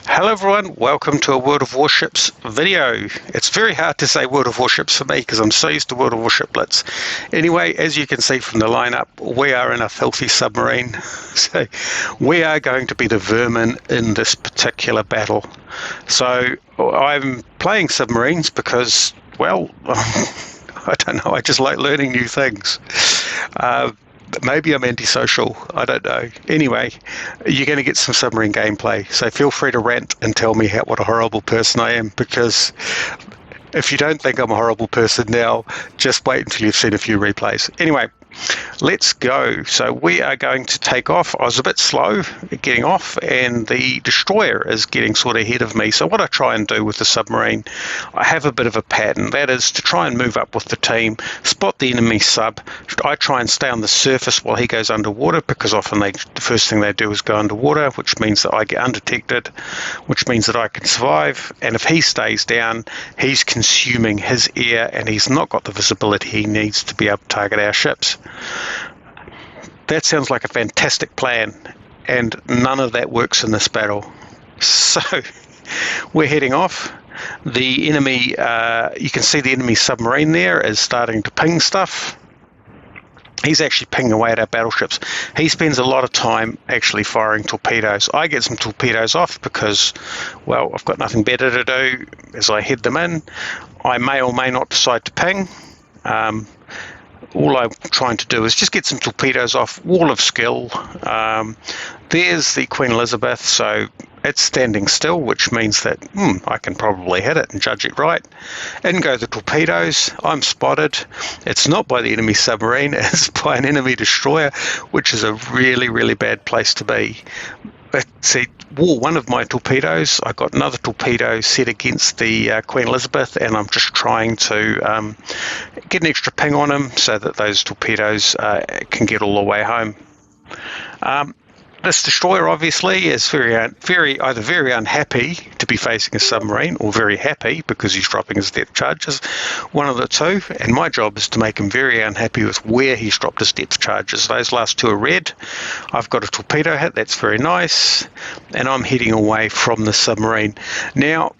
Hello everyone, welcome to a World of Warships video. It's very hard to say World of Warships for me because I'm so used to World of Warship Blitz. Anyway, as you can see from the lineup, we are in a filthy submarine. So we are going to be the Vermin in this particular battle. So I'm playing submarines because, well, I don't know, I just like learning new things. Maybe I'm antisocial, I don't know. Anyway, you're going to get some submarine gameplay, so feel free to rant and tell me what a horrible person I am, because if you don't think I'm a horrible person now, just wait until you've seen a few replays. Anyway, let's go. So we are going to take off. I was a bit slow getting off, and the destroyer is getting sort of ahead of me. So what I try and do with the submarine, I have a bit of a pattern. That is to try and move up with the team, spot the enemy sub. I try and stay on the surface while he goes underwater, because often the first thing they do is go underwater, which means that I get undetected, which means that I can survive. And if he stays down, he's consuming his air, and he's not got the visibility he needs to be able to target our ships. That sounds like a fantastic plan, and none of that works in this battle. So we're heading off. The enemy, you can see the enemy submarine there is starting to ping stuff. He's actually pinging away at our battleships. He spends a lot of time actually firing torpedoes. I get some torpedoes off because, well, I've got nothing better to do as I head them in. I may or may not decide to ping. All I'm trying to do is just get some torpedoes off. Wall of skill. There's the Queen Elizabeth, so it's standing still, which means that I can probably hit it and judge it right. In go the torpedoes. I'm spotted. It's not by the enemy submarine, it's by an enemy destroyer, which is a really, really bad place to be. But see, one of my torpedoes, I got another torpedo set against the Queen Elizabeth, and I'm just trying to get an extra ping on him so that those torpedoes can get all the way home. This destroyer obviously is either very unhappy to be facing a submarine, or very happy because he's dropping his depth charges, one of the two, and my job is to make him very unhappy with where he's dropped his depth charges. Those last two are red. I've got a torpedo hit, that's very nice, and I'm heading away from the submarine. Now,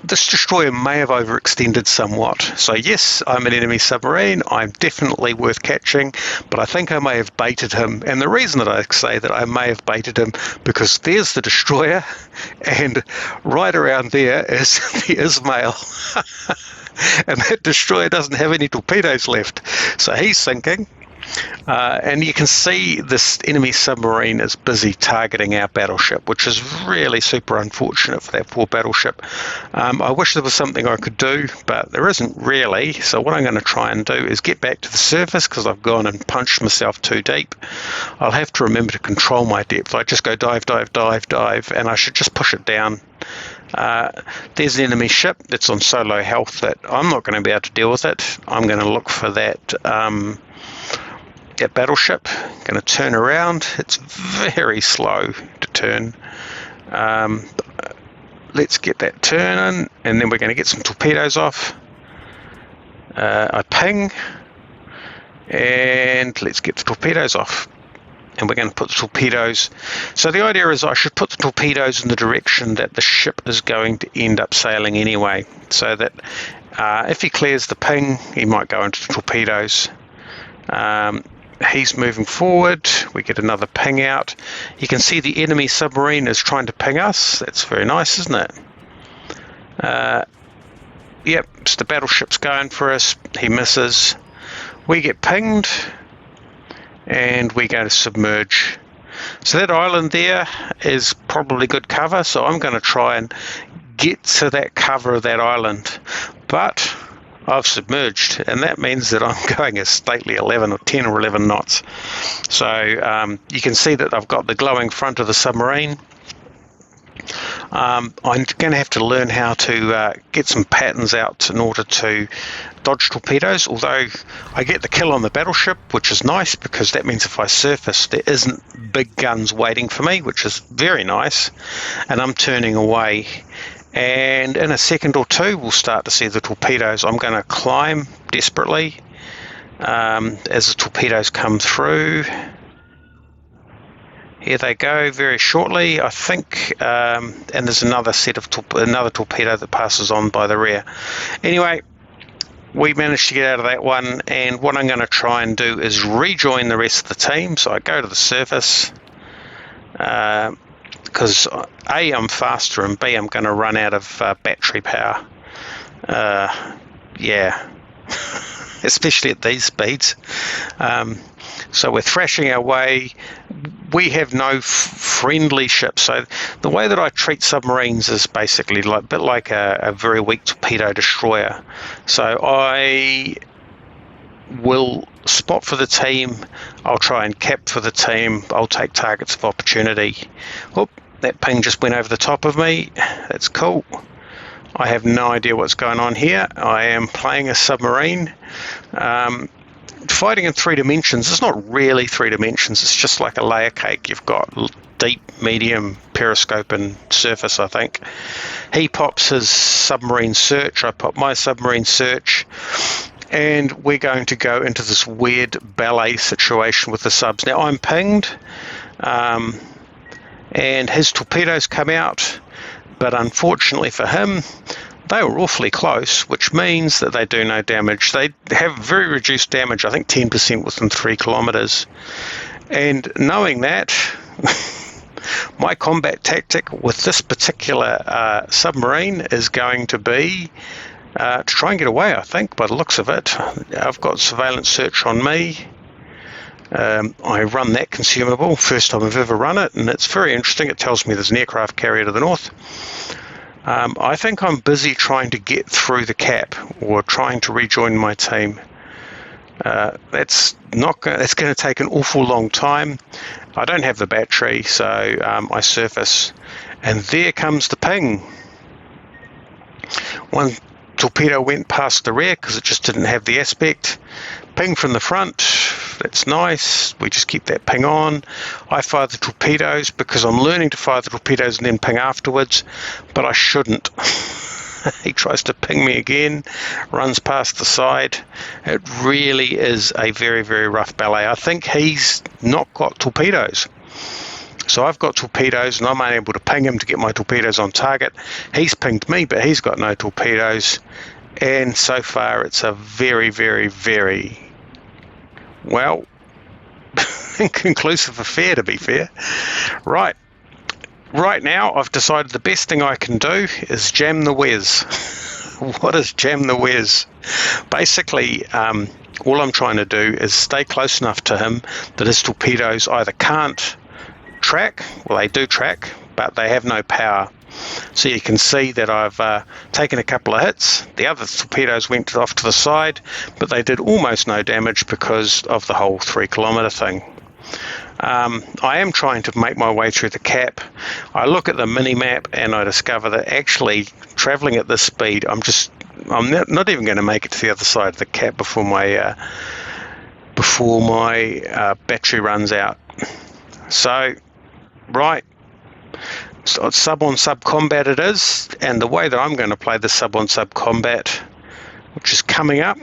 this destroyer may have overextended somewhat. So yes, I'm an enemy submarine. I'm definitely worth catching, but I think I may have baited him. And the reason that I say that I may have baited him, because there's the destroyer, and right around there is the Ismail. And that destroyer doesn't have any torpedoes left. So he's sinking. And you can see this enemy submarine is busy targeting our battleship, which is really super unfortunate for that poor battleship. I wish there was something I could do, but there isn't really. So what I'm going to try and do is get back to the surface, because I've gone and punched myself too deep. I'll have to remember to control my depth. I just go dive, dive, dive, dive, and I should just push it down. There's an enemy ship that's on so low health that I'm not going to be able to deal with it. I'm going to look for that battleship. Going to turn around. It's very slow to turn. Let's get that turning, and then we're going to get some torpedoes off. I ping, and let's get the torpedoes off. And we're going to put the torpedoes. So the idea is I should put the torpedoes in the direction that the ship is going to end up sailing anyway, so that if he clears the ping, he might go into the torpedoes. He's moving forward. We get another ping out. You can see the enemy submarine is trying to ping us. That's very nice, isn't it? Yep, so the battleship's going for us. He misses. We get pinged, and we go to submerge. So that island there is probably good cover, so I'm going to try and get to that cover of that island. But I've submerged, and that means that I'm going a stately 11 or 10 or 11 knots. So you can see that I've got the glowing front of the submarine. I'm going to have to learn how to get some patterns out in order to dodge torpedoes, although I get the kill on the battleship, which is nice, because that means if I surface, there isn't big guns waiting for me, which is very nice, and I'm turning away. And in a second or two, we'll start to see the torpedoes. I'm going to climb desperately as the torpedoes come through. Here they go very shortly, I think, and there's another set of another torpedo that passes on by the rear. Anyway, we managed to get out of that one, and what I'm going to try and do is rejoin the rest of the team. So I go to the surface, because A, I'm faster, and B, I'm going to run out of battery power. Yeah, especially at these speeds. So we're thrashing our way. We have no friendly ships. So the way that I treat submarines is basically a bit like a very weak torpedo destroyer. So I will spot for the team. I'll try and cap for the team. I'll take targets of opportunity. Oh, that ping just went over the top of me. That's cool. I have no idea what's going on here. I am playing a submarine. Fighting in 3 dimensions, it's not really 3 dimensions, it's just like a layer cake. You've got deep, medium, periscope and surface, I think. He pops his submarine search, I pop my submarine search, and we're going to go into this weird ballet situation with the subs. Now I'm pinged, and his torpedoes come out, but unfortunately for him, they were awfully close, which means that they do no damage. They have very reduced damage, I think 10% within 3 kilometers. And knowing that, my combat tactic with this particular submarine is going to be to try and get away, I think, by the looks of it. I've got surveillance search on me. I run that consumable, first time I've ever run it, and it's very interesting. It tells me there's an aircraft carrier to the north. I think I'm busy trying to get through the cap or trying to rejoin my team. It's going to take an awful long time. I don't have the battery, so I surface, and there comes the ping. One torpedo went past the rear because it just didn't have the aspect. Ping from the front. That's nice. We just keep that ping on. I fire the torpedoes because I'm learning to fire the torpedoes and then ping afterwards, but I shouldn't. He tries to ping me again, runs past the side. It really is a very, very rough ballet. I think he's not got torpedoes. So I've got torpedoes and I'm unable to ping him to get my torpedoes on target. He's pinged me, but he's got no torpedoes. And so far it's a very, very, very, well, inconclusive affair, to be fair. Right now I've decided the best thing I can do is jam the whiz. What is jam the whiz? Basically, all I'm trying to do is stay close enough to him that his torpedoes either can't track, well they do track, but they have no power. So you can see that I've taken a couple of hits. The other torpedoes went off to the side, but they did almost no damage because of the whole 3 kilometer thing. I am trying to make my way through the cap. I look at the mini-map and I discover that actually traveling at this speed, I'm not even going to make it to the other side of the cap before my battery runs out. So, right. So sub-on-sub combat it is, and the way that I'm going to play the sub-on-sub combat, which is coming up,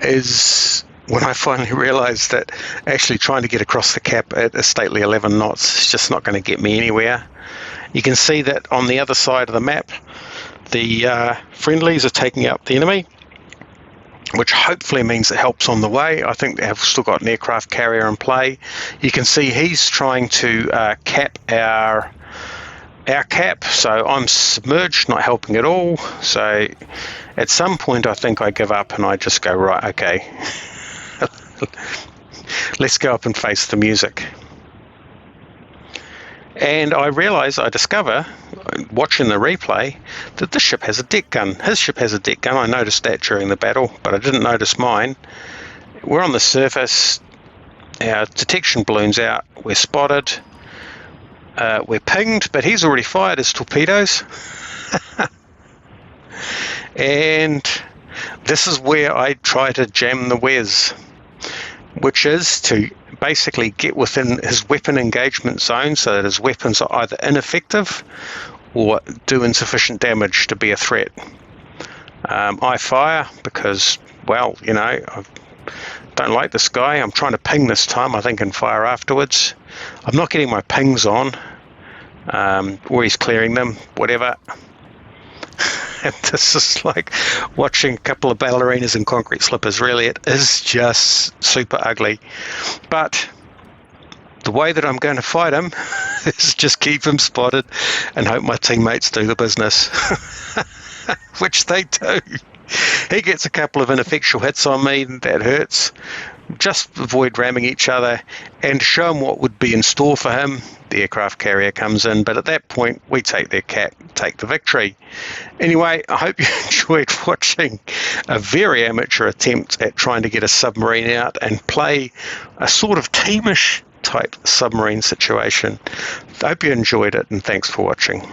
is when I finally realise that actually trying to get across the cap at a stately 11 knots is just not going to get me anywhere. You can see that on the other side of the map, the friendlies are taking out the enemy, which hopefully means it helps on the way. I think they have still got an aircraft carrier in play. You can see he's trying to cap our cap, so I'm submerged, not helping at all. So at some point I think I give up and I just go, right, okay, let's go up and face the music. And I discover, watching the replay, that this ship has a deck gun. His ship has a deck gun. I noticed that during the battle, but I didn't notice mine. We're on the surface. Our detection balloon's out. We're spotted. We're pinged, but he's already fired his torpedoes. And this is where I try to jam the whiz, which is to basically get within his weapon engagement zone so that his weapons are either ineffective or do insufficient damage to be a threat. I fire because, well, I've Don't like this guy. I'm trying to ping this time, I think, and fire afterwards. I'm not getting my pings on, or he's clearing them, whatever. And this is like watching a couple of ballerinas in concrete slippers. Really, it is just super ugly. But the way that I'm going to fight him is just keep him spotted and hope my teammates do the business, which they do. He gets a couple of ineffectual hits on me, that hurts. Just avoid ramming each other and show him what would be in store for him. The aircraft carrier comes in, but at that point, we take their cat, take the victory. Anyway, I hope you enjoyed watching a very amateur attempt at trying to get a submarine out and play a sort of teamish type submarine situation. I hope you enjoyed it, and thanks for watching.